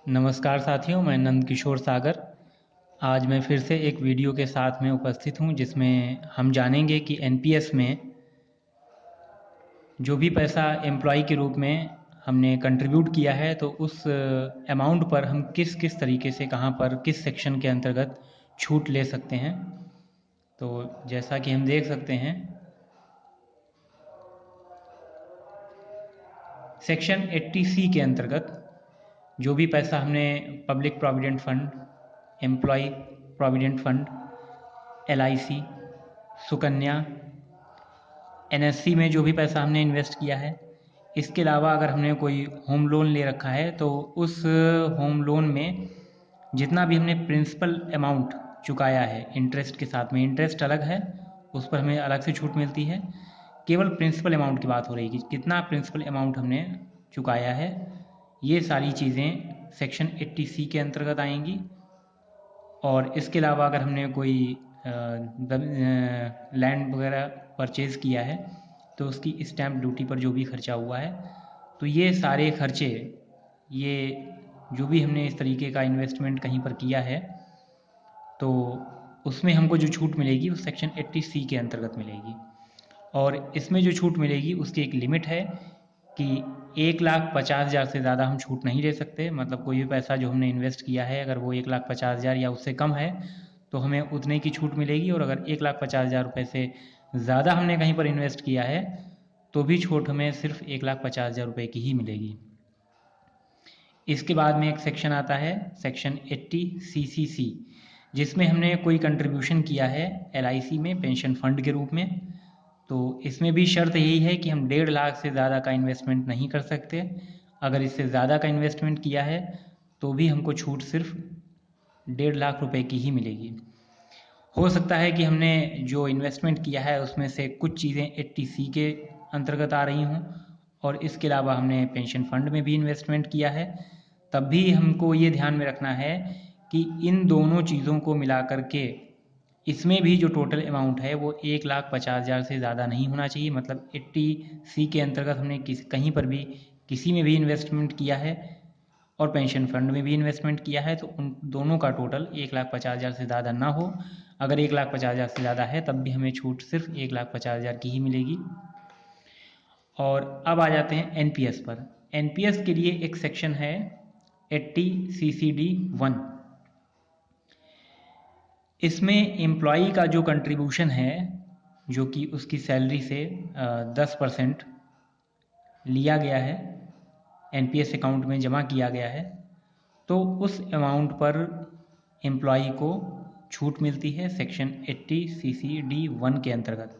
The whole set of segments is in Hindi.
नमस्कार साथियों, मैं नंद किशोर सागर। आज मैं फिर से एक वीडियो के साथ में उपस्थित हूं, जिसमें हम जानेंगे कि एनपीएस में जो भी पैसा एम्प्लॉय के रूप में हमने कंट्रीब्यूट किया है, तो उस अमाउंट पर हम किस किस तरीके से, कहां पर, किस सेक्शन के अंतर्गत छूट ले सकते हैं। तो जैसा कि हम देख सकते हैं, सेक्शन 80C के अंतर्गत जो भी पैसा हमने public provident fund, employ provident fund, LIC, Sukanya, NSC में जो भी पैसा हमने इन्वेस्ट किया है, इसके अलावा अगर हमने कोई होम लोन ले रखा है तो उस होम लोन में जितना भी हमने प्रिंसिपल अमाउंट चुकाया है, इंटरेस्ट के साथ में, इंटरेस्ट अलग है, उस पर हमें अलग से छूट मिलती है। केवल प्रिंसिपल अमाउंट की बात हो रही है कि कितना प्रिंसिपल अमाउंट हमने चुकाया है। ये सारी चीज़ें सेक्शन 80C के अंतर्गत आएंगी। और इसके अलावा अगर हमने कोई लैंड वगैरह परचेज़ किया है तो उसकी स्टैम्प ड्यूटी पर जो भी खर्चा हुआ है, तो ये सारे खर्चे, ये जो भी हमने इस तरीके का इन्वेस्टमेंट कहीं पर किया है, तो उसमें हमको जो छूट मिलेगी वो सेक्शन 80C के अंतर्गत मिलेगी। और इसमें जो छूट मिलेगी उसकी एक लिमिट है कि 1,50,000 से ज़्यादा हम छूट नहीं ले सकते। मतलब कोई भी पैसा जो हमने इन्वेस्ट किया है, अगर वो 1,50,000 या उससे कम है तो हमें उतने की छूट मिलेगी, और अगर 1,50,000 रुपये से ज़्यादा हमने कहीं पर इन्वेस्ट किया है तो भी छूट हमें सिर्फ 1,50,000 रुपये की ही मिलेगी। इसके बाद में एक सेक्शन आता है, सेक्शन 80CCC, जिसमें हमने कोई कंट्रीब्यूशन किया है एलआईसी में पेंशन फंड के रूप में। तो इसमें भी शर्त यही है कि हम 1,50,000 से ज़्यादा का इन्वेस्टमेंट नहीं कर सकते। अगर इससे ज़्यादा का इन्वेस्टमेंट किया है तो भी हमको छूट सिर्फ 1,50,000 रुपये की ही मिलेगी। हो सकता है कि हमने जो इन्वेस्टमेंट किया है उसमें से कुछ चीज़ें 80C के अंतर्गत आ रही हों, और इसके अलावा हमने पेंशन फंड में भी इन्वेस्टमेंट किया है, तब भी हमको ये ध्यान में रखना है कि इन दोनों चीज़ों को मिला करके इसमें भी जो टोटल अमाउंट है वो 1,50,000 से ज़्यादा नहीं होना चाहिए। मतलब 80C के अंतर्गत हमने कहीं पर भी किसी में भी इन्वेस्टमेंट किया है और पेंशन फंड में भी इन्वेस्टमेंट किया है, तो उन दोनों का टोटल 1,50,000 से ज़्यादा ना हो। अगर 1,50,000 से ज़्यादा है तब भी हमें छूट सिर्फ 1,50,000 की ही मिलेगी। और अब आ जाते हैं एनपीएस पर। एनपीएस के लिए एक सेक्शन है 80CCD1। इसमें एम्प्लॉई का जो कंट्रीब्यूशन है, जो कि उसकी सैलरी से 10% लिया गया है, एनपीएस अकाउंट में जमा किया गया है, तो उस अमाउंट पर एम्प्लॉई को छूट मिलती है सेक्शन 80CCD1 के अंतर्गत।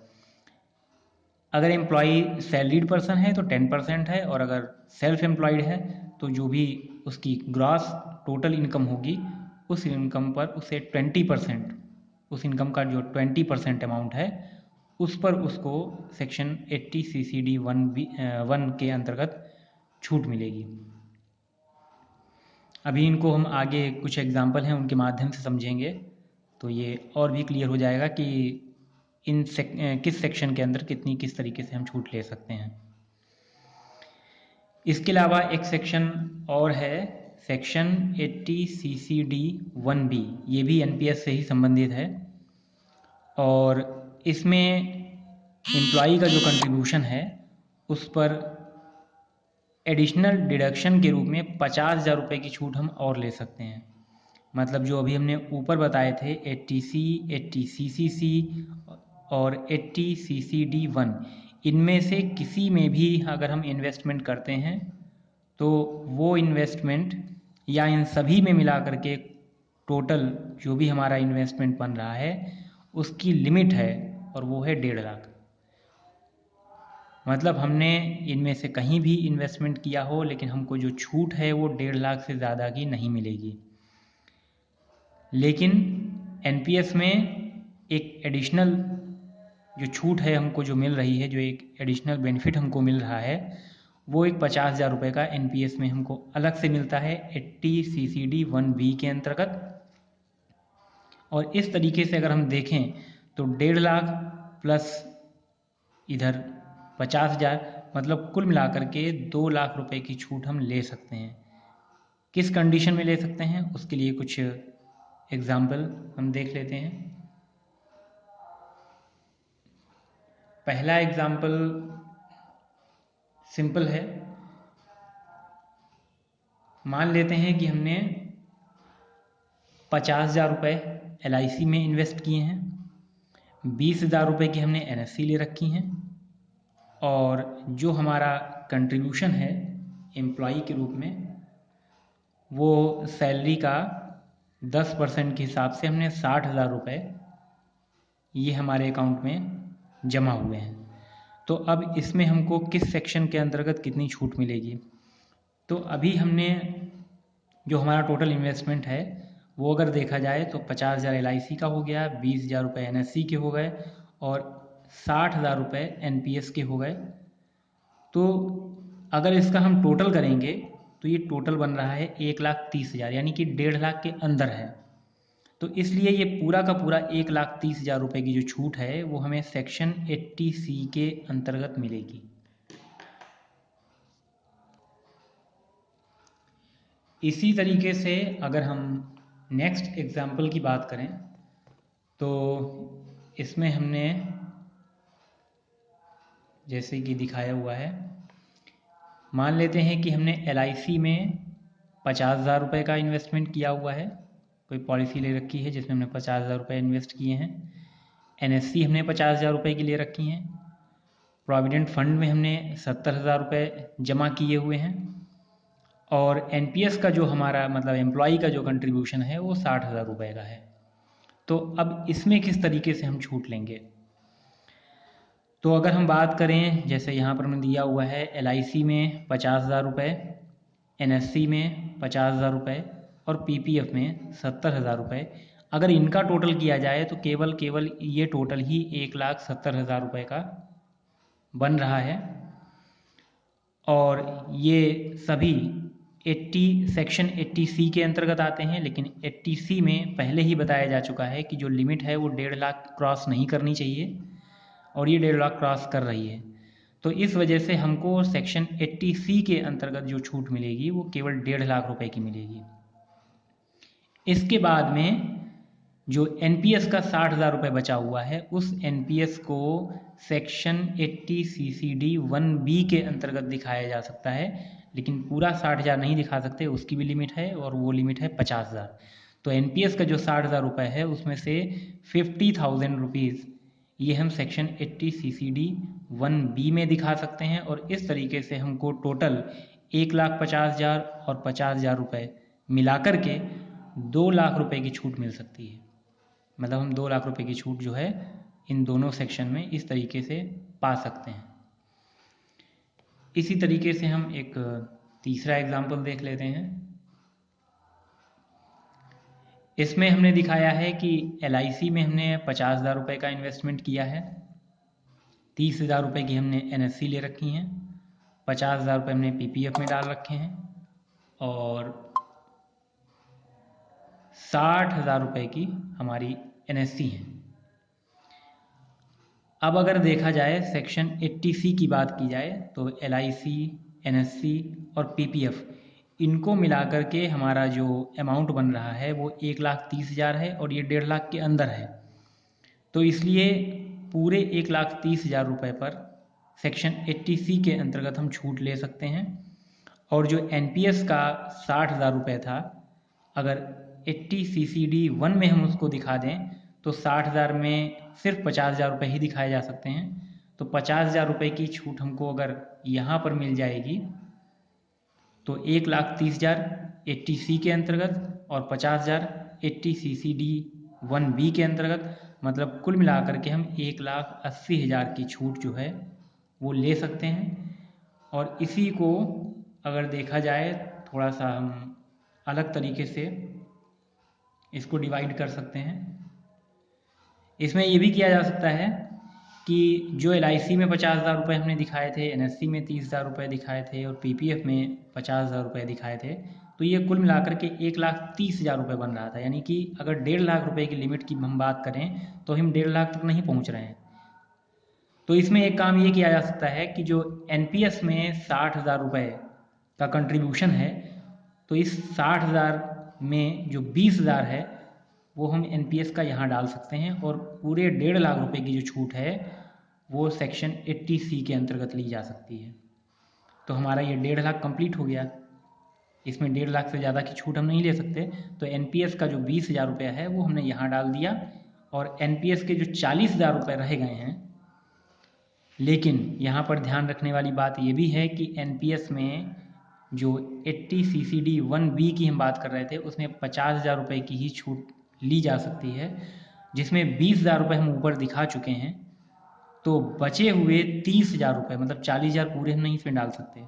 अगर एम्प्लॉई सैलरीड पर्सन है तो 10% है, और अगर सेल्फ एम्प्लॉयड है तो जो भी उसकी ग्रॉस टोटल इनकम होगी, उस इनकम पर उसे 20%, उस इनकम का जो 20% अमाउंट है उस पर उसको सेक्शन 80CCD1 के अंतर्गत छूट मिलेगी। अभी इनको हम आगे कुछ एग्जाम्पल हैं उनके माध्यम से समझेंगे, तो ये और भी क्लियर हो जाएगा कि किस सेक्शन के अंदर किस तरीके से हम छूट ले सकते हैं। इसके अलावा एक सेक्शन और है, सेक्शन 80CCD1B। ये भी एनपीएस से ही संबंधित है, और इसमें एम्प्लॉई का जो कंट्रीब्यूशन है उस पर एडिशनल डिडक्शन के रूप में 50,000 रुपये की छूट हम और ले सकते हैं। मतलब जो अभी हमने ऊपर बताए थे 80C, 80CCC और 80CCD1, इनमें से किसी में भी अगर हम इन्वेस्टमेंट करते हैं तो वो इन्वेस्टमेंट या इन सभी में मिला करके टोटल जो भी हमारा इन्वेस्टमेंट बन रहा है उसकी लिमिट है, और वो है 1,50,000। मतलब हमने इनमें से कहीं भी इन्वेस्टमेंट किया हो, लेकिन हमको जो छूट है वो 1,50,000 से ज़्यादा की नहीं मिलेगी। लेकिन एनपीएस में एक एडिशनल जो छूट है हमको जो मिल रही है, जो एक एडिशनल बेनिफिट हमको मिल रहा है, वो एक 50,000 रुपये का एनपीएस में हमको अलग से मिलता है 80CCD1B के अंतर्गत। और इस तरीके से अगर हम देखें तो 1,50,000 प्लस इधर 50,000, मतलब कुल मिलाकर के 2,00,000 रुपये की छूट हम ले सकते हैं। किस कंडीशन में ले सकते हैं उसके लिए कुछ एग्जाम्पल हम देख लेते हैं। पहला एग्जाम्पल सिंपल है। मान लेते हैं कि हमने 50,000 रुपये LIC में इन्वेस्ट किए हैं, 20,000 रुपये की हमने NSC ले रखी हैं, और जो हमारा कंट्रीब्यूशन है एम्प्लॉई के रूप में वो सैलरी का 10% के हिसाब से हमने 60,000 रुपये ये हमारे अकाउंट में जमा हुए हैं। तो अब इसमें हमको किस सेक्शन के अंतर्गत कितनी छूट मिलेगी? तो अभी हमने जो हमारा टोटल इन्वेस्टमेंट है वो अगर देखा जाए तो 50,000 LIC का हो गया, 20,000 रुपये NSC के हो गए और 60,000 रुपये NPS के हो गए। तो अगर इसका हम टोटल करेंगे तो ये टोटल बन रहा है 1,30,000, यानी कि 1.5 लाख के अंदर है। तो इसलिए ये पूरा का पूरा 1,30,000 रुपये की जो छूट है वो हमें सेक्शन 80C के अंतर्गत मिलेगी। इसी तरीके से अगर हम नेक्स्ट एग्जाम्पल की बात करें तो इसमें हमने जैसे कि दिखाया हुआ है, मान लेते हैं कि हमने LIC में 50,000 रुपये का इन्वेस्टमेंट किया हुआ है, कोई पॉलिसी ले रखी है जिसमें हमने 50,000 रुपये इन्वेस्ट किए हैं। NSC हमने 50,000 रुपये की ले रखी हैं। प्रोविडेंट फंड में हमने 70,000 रुपये जमा किए हुए हैं, और NPS का जो हमारा मतलब एम्प्लॉई का जो कंट्रीब्यूशन है वो 60,000 रुपये का है। तो अब इसमें किस तरीके से हम छूट लेंगे? तो अगर हम बात करें, जैसे यहाँ पर हमने दिया हुआ है LIC में 50,000 रुपये, NSC में 50,000 रुपये और PPF में 70,000 रुपये, अगर इनका टोटल किया जाए तो केवल ये टोटल ही 1,70,000 रुपये का बन रहा है। और ये सभी सेक्शन 80C के अंतर्गत आते हैं, लेकिन 80C में पहले ही बताया जा चुका है कि जो लिमिट है वो 1.5 लाख क्रॉस नहीं करनी चाहिए, और ये 1.5 लाख क्रॉस कर रही है। तो इस वजह से हमको सेक्शन 80C के अंतर्गत जो छूट मिलेगी वो केवल 1.5 लाख रुपए की मिलेगी। इसके बाद में जो NPS का 60,000 रुपये बचा हुआ है उस NPS को सेक्शन 80 CCD 1B के अंतर्गत दिखाया जा सकता है, लेकिन पूरा 60,000 नहीं दिखा सकते, उसकी भी लिमिट है और वो लिमिट है 50,000। तो NPS का जो 60,000 रुपये है उसमें से 50,000 रुपीज़ ये हम सेक्शन 80 CCD 1B में दिखा सकते हैं, और इस तरीके से हमको टोटल 1,50,000 और 50,000 रुपये मिलाकर के 2 लाख रुपए की छूट मिल सकती है। मतलब हम 2 लाख रुपए की छूट जो है इन दोनों सेक्शन में इस तरीके से पा सकते हैं। इसी तरीके से हम एक तीसरा एग्जाम्पल देख लेते हैं। इसमें हमने दिखाया है कि LIC में हमने 50,000 रुपये का इन्वेस्टमेंट किया है, 30,000 रुपये की हमने NSC ले रखी हैं, 50,000 रुपये हमने PPF में डाल रखे हैं, और 60,000 रुपये की हमारी NSC है। अब अगर देखा जाए सेक्शन 80C की बात की जाए तो LIC, NSC और PPF इनको मिलाकर के हमारा जो अमाउंट बन रहा है वो 1,30,000 है, और ये 1.5 लाख के अंदर है। तो इसलिए पूरे 1,30,000 रुपये पर सेक्शन 80C के अंतर्गत हम छूट ले सकते हैं। और जो NPS का 60,000 रुपये था, अगर 80 CCD 1 में हम उसको दिखा दें तो 60,000 में सिर्फ 50,000 रुपये ही दिखाए जा सकते हैं। तो 50,000 रुपये की छूट हमको अगर यहाँ पर मिल जाएगी तो 1,30,000 80C के अंतर्गत और 50,000 80 CCD 1B के अंतर्गत, मतलब कुल मिलाकर के हम 1,80,000 की छूट जो है वो ले सकते हैं। और इसी को अगर देखा जाए थोड़ा सा हम अलग तरीके से इसको डिवाइड कर सकते हैं। इसमें ये भी किया जा सकता है कि जो LIC में 50,000 रुपये हमने दिखाए थे, NSC में 30,000 रुपये दिखाए थे और PPF में 50,000 रुपये दिखाए थे, तो ये कुल मिलाकर के 1,30,000 रुपये बन रहा था। यानी कि अगर 1.5 लाख रुपये की लिमिट की हम बात करें तो हम 1.5 लाख तक नहीं पहुंच रहे हैं। तो इसमें एक काम ये किया जा सकता है कि जो NPS में 60,000 रुपये का कंट्रीब्यूशन है तो इस 60,000 में जो 20,000 है वो हम एनपीएस का यहाँ डाल सकते हैं, और पूरे 1.5 लाख रुपए की जो छूट है वो सेक्शन 80C के अंतर्गत ली जा सकती है। तो हमारा ये 1.5 लाख कंप्लीट हो गया। इसमें 1.5 लाख से ज़्यादा की छूट हम नहीं ले सकते, तो एनपीएस का जो 20,000 रुपये है वो हमने यहाँ डाल दिया, और एनपीएस के जो 40,000 रुपये रह गए हैं, लेकिन यहाँ पर ध्यान रखने वाली बात ये भी है कि एनपीएस में जो 80 CCD 1B की हम बात कर रहे थे उसमें 50,000 रुपये की ही छूट ली जा सकती है, जिसमें 20,000 रुपये हम ऊपर दिखा चुके हैं। तो बचे हुए 30,000 रुपये, मतलब 40,000 पूरे हम नहीं इसमें डाल सकते,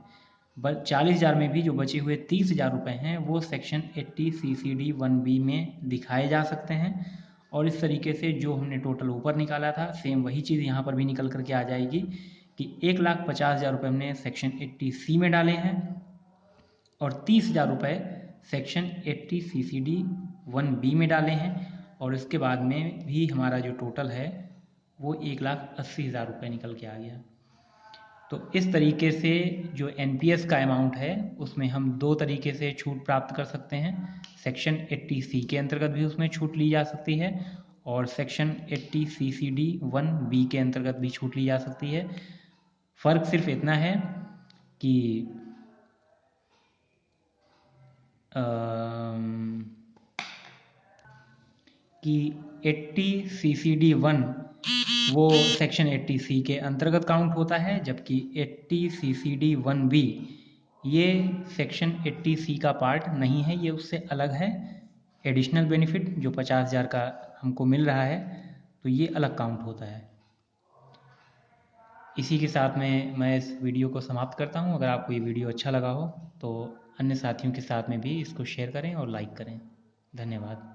40,000 में भी जो बचे हुए 30,000 रुपये हैं वो सेक्शन 80 CCD 1B में दिखाए जा सकते हैं। और इस तरीके से जो हमने टोटल ऊपर निकाला था सेम वही चीज़ यहाँ पर भी निकल करके आ जाएगी कि 1,50,000 रुपये हमने सेक्शन 80C में डाले हैं और 30,000 रुपये सेक्शन 80 CCD 1B में डाले हैं, और इसके बाद में भी हमारा जो टोटल है वो 1,80,000 रुपये निकल के आ गया। तो इस तरीके से जो एनपीएस का अमाउंट है उसमें हम 2 तरीके से छूट प्राप्त कर सकते हैं। सेक्शन 80C के अंतर्गत भी उसमें छूट ली जा सकती है, और सेक्शन 80 CCD 1B के अंतर्गत भी छूट ली जा सकती है। फ़र्क सिर्फ इतना है कि कि 80 CCD 1 वो सेक्शन 80C के अंतर्गत काउंट होता है, जबकि 80 CCD 1B ये सेक्शन 80C का पार्ट नहीं है, ये उससे अलग है। एडिशनल बेनिफिट जो 50,000 का हमको मिल रहा है तो ये अलग काउंट होता है। इसी के साथ में मैं इस वीडियो को समाप्त करता हूँ। अगर आपको ये वीडियो अच्छा लगा हो तो अन्य साथियों के साथ में भी इसको शेयर करें और लाइक करें। धन्यवाद।